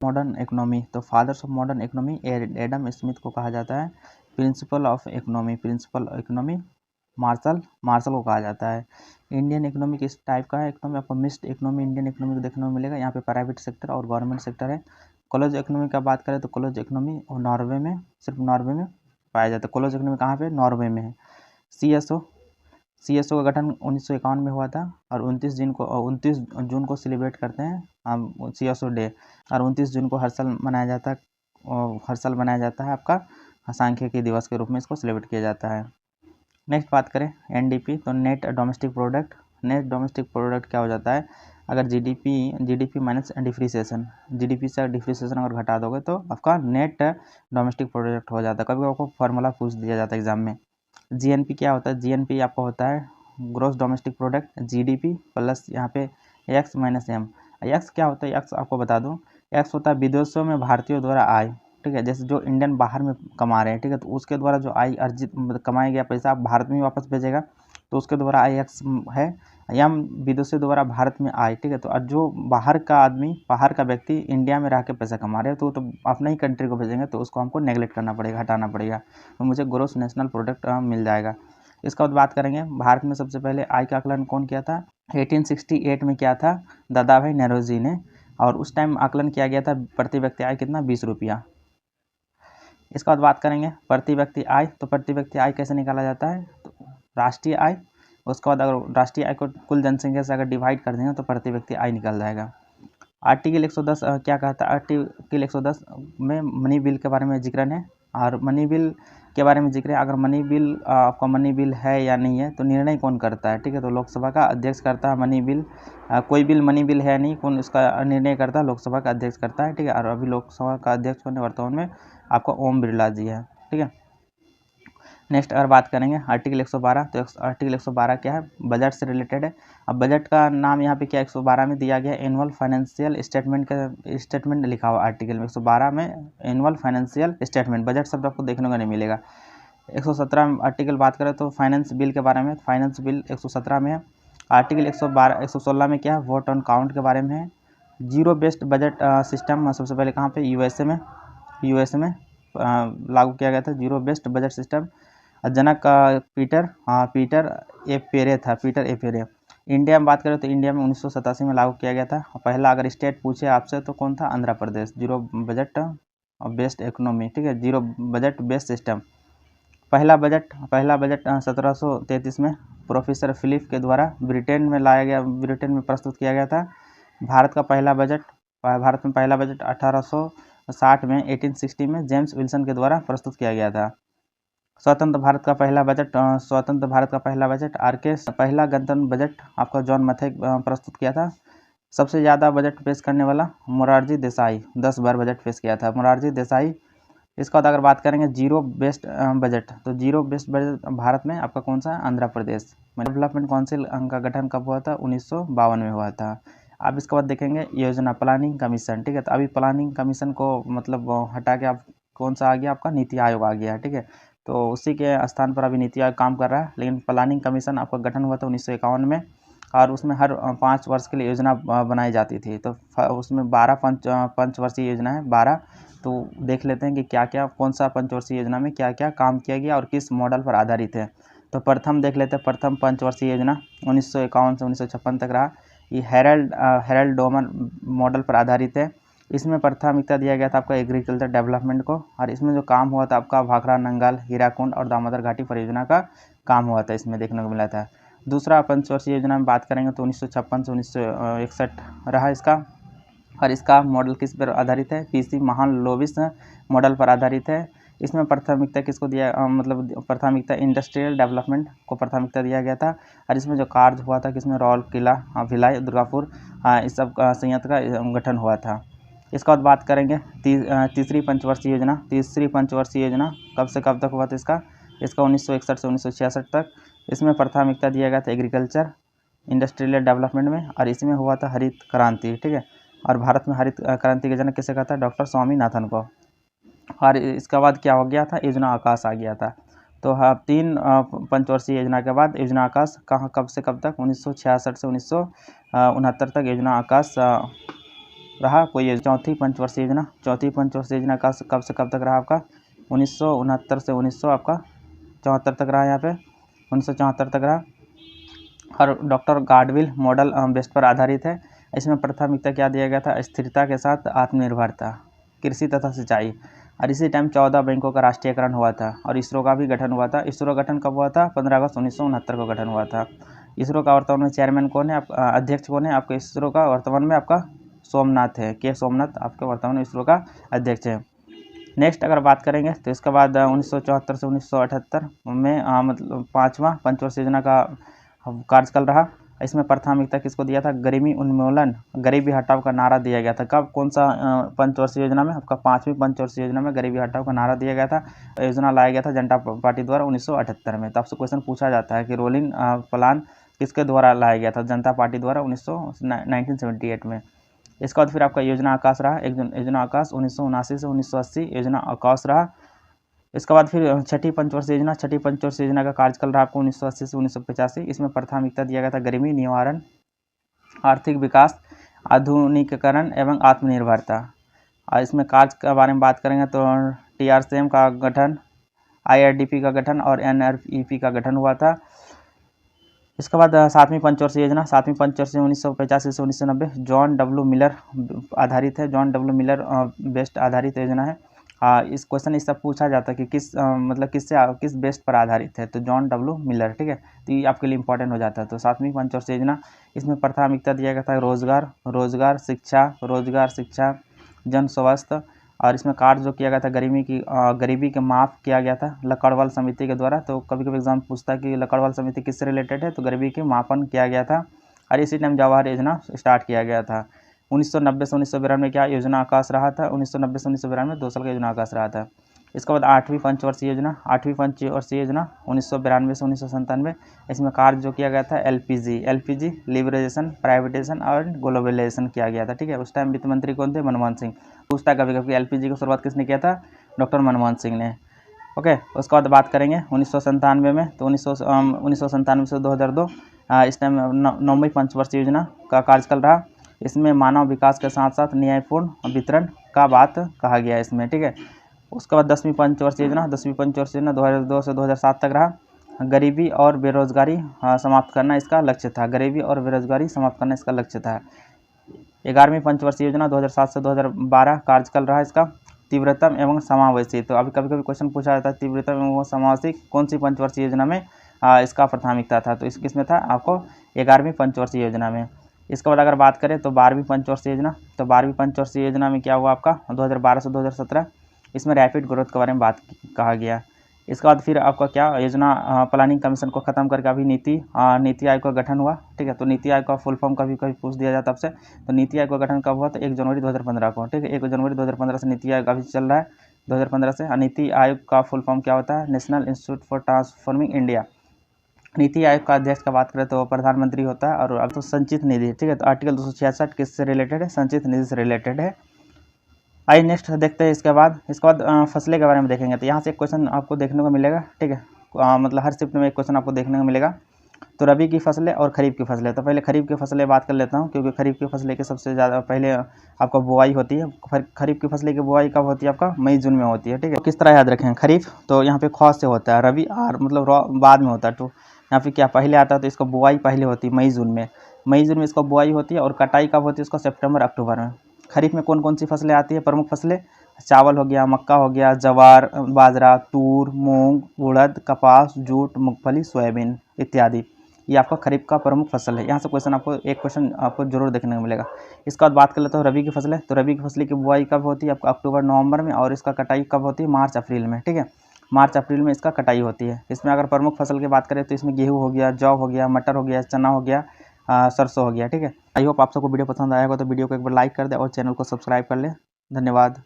Modern economy, तो fathers of modern economy Adam Smith को कहा जाता है। प्रिंसिपल ऑफ इकोनॉमी मार्शल को कहा जाता है। इंडियन इकोनॉमी किस टाइप का है? इकोनॉमी आपको मिक्स्ड इकोनॉमी इंडियन इकोनॉमी को देखने को मिलेगा। यहाँ पे प्राइवेट सेक्टर और गवर्नमेंट सेक्टर है। क्लोज इकोनॉमी का बात करें तो क्लोज इकोनॉमी नॉर्वे में, सिर्फ नॉर्वे में पाया जाता है। क्लोज इकोनॉमी कहाँ पे? नॉर्वे में है। सीएसओ का गठन 1951 में हुआ था और 29 जून को सेलिब्रेट करते हैं हम सीएसओ डे, और 29 जून को हर साल मनाया जाता है आपका सांख्यिकी दिवस के रूप में इसको सेलिब्रेट किया जाता है। नेक्स्ट बात करें एनडीपी, तो net domestic product. Net domestic product क्या हो जाता है? अगर जीडीपी माइनस डिप्रिसिएशन, जीडीपी से डिप्रिसिएशन अगर घटा दोगे तो आपका नेट डोमेस्टिक प्रोडक्ट हो जाता है। कभी आपको फार्मूला पूछ दिया जाता है एग्जाम में। जीएनपी क्या होता है? जीएनपी आपका होता है gross domestic product, GDP plus यहाँ पे एक्स माइनस एम। एक्स क्या होता है? एक्स आपको बता दूं, एक्स होता है विदेशों में भारतीयों द्वारा आय, ठीक है। जैसे जो इंडियन बाहर में कमा रहे हैं, ठीक है, तो उसके द्वारा जो आय अर्जित कमाया गया पैसा आप भारत में वापस भेजेगा, तो उसके द्वारा आय एक्स है। एम विदेशों द्वारा भारत में आय, ठीक है। तो जो बाहर का आदमी, बाहर का व्यक्ति इंडिया में रह के पैसा कमा रहे हैं तो अपने ही कंट्री को भेजेंगे, तो उसको हमको नेगलेक्ट करना पड़ेगा, हटाना पड़ेगा, तो मुझे ग्रोस नेशनल प्रोडक्ट मिल जाएगा। इसका बाद बात करेंगे भारत में सबसे पहले आय का आकलन कौन किया था? 1868 में किया था दादा भाई नौरोजी ने, और उस टाइम आकलन किया गया था प्रति व्यक्ति आय कितना? 20 रुपया। इसका बाद बात करेंगे प्रति व्यक्ति आय, तो प्रति व्यक्ति आय कैसे निकाला जाता है? तो राष्ट्रीय आय, उसके बाद अगर राष्ट्रीय आय को कुल जनसंख्या से अगर डिवाइड कर देंगे तो प्रति व्यक्ति आय निकल जाएगा। आर्टिकल 110 क्या कहता है? आर्टिकल 110 में मनी बिल के बारे में जिक्र है, और मनी बिल के बारे में जिक्र है। अगर मनी बिल आपका मनी बिल है या नहीं है तो निर्णय कौन करता है? ठीक है, तो लोकसभा का अध्यक्ष करता है मनी बिल। कोई बिल मनी बिल है नहीं, कौन इसका निर्णय करता है? लोकसभा का अध्यक्ष करता है, ठीक है। और अभी लोकसभा का अध्यक्ष होने वर्तमान में आपका ओम बिरला जी है, ठीक है। नेक्स्ट अगर बात करेंगे आर्टिकल 112, तो आर्टिकल 112 क्या है? बजट से रिलेटेड है। अब बजट का नाम यहाँ पे क्या 112 में दिया गया? एनुअल फाइनेंशियल स्टेटमेंट का स्टेटमेंट लिखा हुआ आर्टिकल में 112 में, एनुअल फाइनेंशियल स्टेटमेंट। बजट शब्द आपको देखने को नहीं मिलेगा। 117 आर्टिकल बात करें तो फाइनेंस बिल के बारे में, फाइनेंस बिल 117 में है। आर्टिकल 116 में क्या है? वोट ऑन काउंट के बारे में है। जीरो बेस्ड बजट सिस्टम सबसे पहले कहाँ पे? यूएसए में लागू किया गया था जीरो बेस्ड बजट सिस्टम। जनक पीटर ए पेरे। इंडिया में बात करें तो इंडिया में 1987 में लागू किया गया था। पहला अगर स्टेट पूछे आपसे तो कौन था? Andhra Pradesh. Zero budget based economy, ठीक है, जीरो बजट बेस्ड सिस्टम। पहला बजट 1733 में प्रोफेसर फिलिप के द्वारा ब्रिटेन में प्रस्तुत किया गया था। भारत में पहला बजट 1860 में 1860 में जेम्स विल्सन के द्वारा प्रस्तुत किया गया था। स्वतंत्र भारत का पहला बजट पहला गणतंत्र बजट आपका जॉन मथाई प्रस्तुत किया था। सबसे ज़्यादा बजट पेश करने वाला मोरारजी देसाई, 10 बार बजट पेश किया था मोरारजी देसाई। इसका बाद अगर बात करेंगे जीरो बेस्ड बजट, तो जीरो बेस्ड बजट भारत में आपका कौन सा? आंध्र प्रदेश। डेवलपमेंट काउंसिल का गठन कब हुआ था? 1952 में हुआ था। अब इसके बाद देखेंगे योजना प्लानिंग कमीशन, ठीक है। तो अभी प्लानिंग कमीशन को मतलब हटा के आप कौन सा आ गया? आपका नीति आयोग आ गया, ठीक है। तो उसी के स्थान पर अभी नीति आयोग काम कर रहा है, लेकिन प्लानिंग कमीशन आपका गठन हुआ था 1951 में, और उसमें हर 5 वर्ष के लिए योजना बनाई जाती थी। तो उसमें 12 पंचवर्षीय योजना है, 12। तो देख लेते हैं कि क्या क्या, कौन सा पंचवर्षीय योजना में क्या क्या काम किया गया और किस मॉडल पर आधारित है। तो प्रथम देख लेते हैं, प्रथम पंचवर्षीय योजना 1951 से 1956 तक रहा। ये हेरल्ड डोमन मॉडल पर आधारित है। इसमें प्राथमिकता दिया गया था आपका एग्रीकल्चर डेवलपमेंट को, और इसमें जो काम हुआ था आपका भाखड़ा नंगल, हीराकुंड और दामोदर घाटी परियोजना का काम हुआ था, इसमें देखने को मिला था। दूसरा पंचवर्षीय योजना में बात करेंगे तो 1956 से 1961 रहा इसका, और इसका मॉडल किस पर आधारित है? पीसी महालनोबिस मॉडल पर आधारित है। इसमें प्राथमिकता किसको दिया प्राथमिकता इंडस्ट्रियल डेवलपमेंट को प्राथमिकता दिया गया था। और इसमें जो कार्य हुआ था किसमें? राउर किला, भिलाई, दुर्गापुर, इस सब संयंत्र का गठन हुआ था। इसका बाद बात करेंगे तीसरी पंचवर्षीय योजना कब से कब तक हुआ था इसका? 1961 से 1966 तक। इसमें प्राथमिकता दिया गया था एग्रीकल्चर इंडस्ट्रियल डेवलपमेंट में, और इसमें हुआ था हरित क्रांति, ठीक है। और भारत में हरित क्रांति के जनक किसे कहता है? डॉक्टर स्वामीनाथन को। और इसके बाद क्या हो गया था? योजना आकाश आ गया था। तो हाँ, 3 पंचवर्षीय योजना के बाद योजना आकाश कब से कब तक? 1966 से 1969 तक योजना आकाश रहा कोई चौथी पंचवर्षीय योजना। चौथी पंचवर्षीय योजना का कब से कब तक रहा आपका 1969 से 1974 तक रहा, यहाँ पे 1974 तक रहा। और डॉक्टर गाडविल मॉडल बेस्ड पर आधारित है। इसमें प्राथमिकता क्या दिया गया था, स्थिरता के साथ आत्मनिर्भरता, कृषि तथा सिंचाई। और इसी टाइम 14 बैंकों का राष्ट्रीयकरण हुआ था और इसरो का भी गठन हुआ था। इसरो गठन कब हुआ था, 15 अगस्त 1969 को गठन हुआ था। इसरो का वर्तमान में चेयरमैन कौन है, अध्यक्ष कौन है आपके इसरो का वर्तमान में, आपका सोमनाथ है, के सोमनाथ आपके वर्तमान में इसरो का अध्यक्ष है। नेक्स्ट अगर बात करेंगे तो इसके बाद 1974 से 1978 में मतलब 5वां पंचवर्षीय योजना का कार्यकाल रहा। इसमें प्राथमिकता किसको दिया था, गरीबी उन्मूलन, गरीबी हटाओ का नारा दिया गया था। कब, कौन सा पंचवर्षीय योजना में, आपका 5वीं पंचवर्षीय योजना में गरीबी हटाओ का नारा दिया गया था। योजना लाया गया था जनता पार्टी द्वारा 1978 में। तो आपसे क्वेश्चन पूछा जाता है कि रोलिंग प्लान किसके द्वारा लाया गया था, जनता पार्टी द्वारा 1978 में। इसके बाद फिर आपका योजना आकाश रहा, योजना आकाश 1979 से 1980 योजना आकाश रहा। इसके बाद फिर छठी पंचवर्षीय योजना, छठी पंचवर्षीय योजना का कार्यकाल रहा आपको 1980 से 1985। इसमें प्राथमिकता दिया गया था गरीबी निवारण, आर्थिक विकास, आधुनिकीकरण एवं आत्मनिर्भरता। और इसमें कार्य के बारे में बात करेंगे तो TRCM का गठन, IRDP का गठन और NREP का गठन हुआ था। इसके बाद 7वीं पंचवर्षीय योजना, 7वीं पंचवर्षीय 1985 से 1990 जॉन डब्ल्यू मिलर आधारित है, जॉन डब्ल्यू मिलर बेस्ट आधारित योजना है। इस क्वेश्चन इससे पूछा जाता है कि मतलब किस बेस्ट पर आधारित है, तो जॉन डब्ल्यू मिलर, ठीक है। तो ये आपके लिए इंपॉर्टेंट हो जाता है। तो 7वीं पंचवर्षीय योजना, इसमें प्राथमिकता दिया गया था रोजगार शिक्षा, जन स्वास्थ्य। और इसमें कार्य जो किया गया था गरीबी के माफ़ किया गया था लकड़वाल समिति के द्वारा। तो कभी कभी एग्जाम पूछता है कि लकड़वाल समिति किससे रिलेटेड है, तो गरीबी के मापन किया गया था। और इसी टाइम जवाहर योजना स्टार्ट किया गया था। 1990 से 1992 में क्या योजना आकाश रहा था, 1990 से 1992 में 2 साल का योजना आकाश रहा था। इसके बाद 8वीं पंचवर्षीय योजना, 8वीं पंचवर्षीय योजना 1992 से 1997। इसमें कार्य जो किया गया था LPG लिबरेशन, प्राइवेटाइजेशन और ग्लोबलाइजेशन किया गया था, ठीक है। उस टाइम वित्त मंत्री कौन थे, मनमोहन सिंह। पूछता कभी कभी LPG की शुरुआत किसने किया था, डॉक्टर मनमोहन सिंह ने। ओके, उसके बाद बात करेंगे 1997 में, तो 1997 से 2002 इस टाइम 9वीं पंचवर्षीय योजना का कार्यकाल रहा। इसमें मानव विकास के साथ साथ न्यायपूर्ण वितरण का बात कहा गया है इसमें, ठीक है। उसके बाद 10वीं पंचवर्षीय योजना, 10वीं पंचवर्षीय योजना 2002 से 2007 तक रहा। गरीबी और बेरोजगारी समाप्त करना इसका लक्ष्य था, गरीबी और बेरोजगारी समाप्त करना इसका लक्ष्य था। 11वीं पंचवर्षीय योजना 2007 से 2012 कार्यकाल रहा इसका। तीव्रतम एवं समावेशी, तो अभी कभी कभी क्वेश्चन पूछा जाता है तीव्रतम एवं समावेशी कौन सी पंचवर्षीय योजना में इसका प्राथमिकता था, तो किसमें था आपको 11वीं पंचवर्षीय योजना में। इसके बाद अगर बात करें तो 12वीं पंचवर्षीय योजना, तो 12वीं पंचवर्षीय योजना में क्या हुआ आपका 2012 से 2017, इसमें रैपिड ग्रोथ के बारे में बात कहा गया। इसके बाद फिर आपका क्या योजना प्लानिंग कमीशन को ख़त्म करके अभी नीति आयोग का गठन हुआ, ठीक है। तो नीति आयोग का फुल फॉर्म कभी कभी पूछ दिया जाता है आपसे। तो नीति आयोग का गठन कब हुआ, तो 1 जनवरी 2015 को, ठीक है। 1 जनवरी 2015 से नीति आयोग अभी चल रहा है 2015 से। नीति आयोग का फुल फॉर्म क्या होता है, national institute for transforming India. NITI Aayog का अध्यक्ष का बात करें तो प्रधानमंत्री होता है। और अब तो संचित निधि, ठीक है। तो आर्टिकल 266 किससे रिलेटेड है, संचित निधि से रिलेटेड है। आइए नेक्स्ट देखते हैं इसके बाद फसलें के बारे में देखेंगे। तो यहाँ से एक क्वेश्चन आपको देखने को मिलेगा, ठीक है। मतलब हर शिफ्ट में एक क्वेश्चन आपको देखने को मिलेगा। तो रबी की फसलें और खरीफ की फसलें, तो पहले खरीफ की फसलें बात कर लेता हूँ, क्योंकि खरीफ की फसलें की सबसे ज़्यादा पहले आपका बुआई होती है। खरीफ की फसलें की बुआई कब होती है, आपका मई जून में होती है, ठीक है। तो किस तरह याद रखें, खरीफ तो यहाँ पे ख से होता है, रबी आर मतलब बाद में होता है। तो यहाँ पे क्या पहले आता है, तो इसको बुआई पहले होती है मई जून में इसको बुआई होती है। और कटाई कब होती है, इसको सितंबर अक्टूबर में। खरीफ में कौन कौन सी फसलें आती है, प्रमुख फसलें चावल हो गया, मक्का हो गया, जवार, बाजरा, तूर, मूंग, उड़द, कपास, जूट, मूंगफली, सोयाबीन इत्यादि। ये आपका खरीफ का प्रमुख फसल है। यहाँ से एक क्वेश्चन आपको जरूर देखने को मिलेगा। इसके बाद बात कर लेते हो रबी की फसलें। तो रबी की फसलें की बुआई कब होती है, आपका अक्टूबर नवंबर में। और इसका कटाई कब होती है, मार्च अप्रैल में, ठीक है। मार्च अप्रैल में इसका कटाई होती है। इसमें अगर प्रमुख फसल की बात करें तो इसमें गेहूँ हो गया, जौ हो गया, मटर हो गया, चना हो गया, सरसों हो गया, ठीक है। आई होप आप सबको वीडियो पसंद आएगा, तो वीडियो को एक बार लाइक कर दे और चैनल को सब्सक्राइब कर ले। धन्यवाद।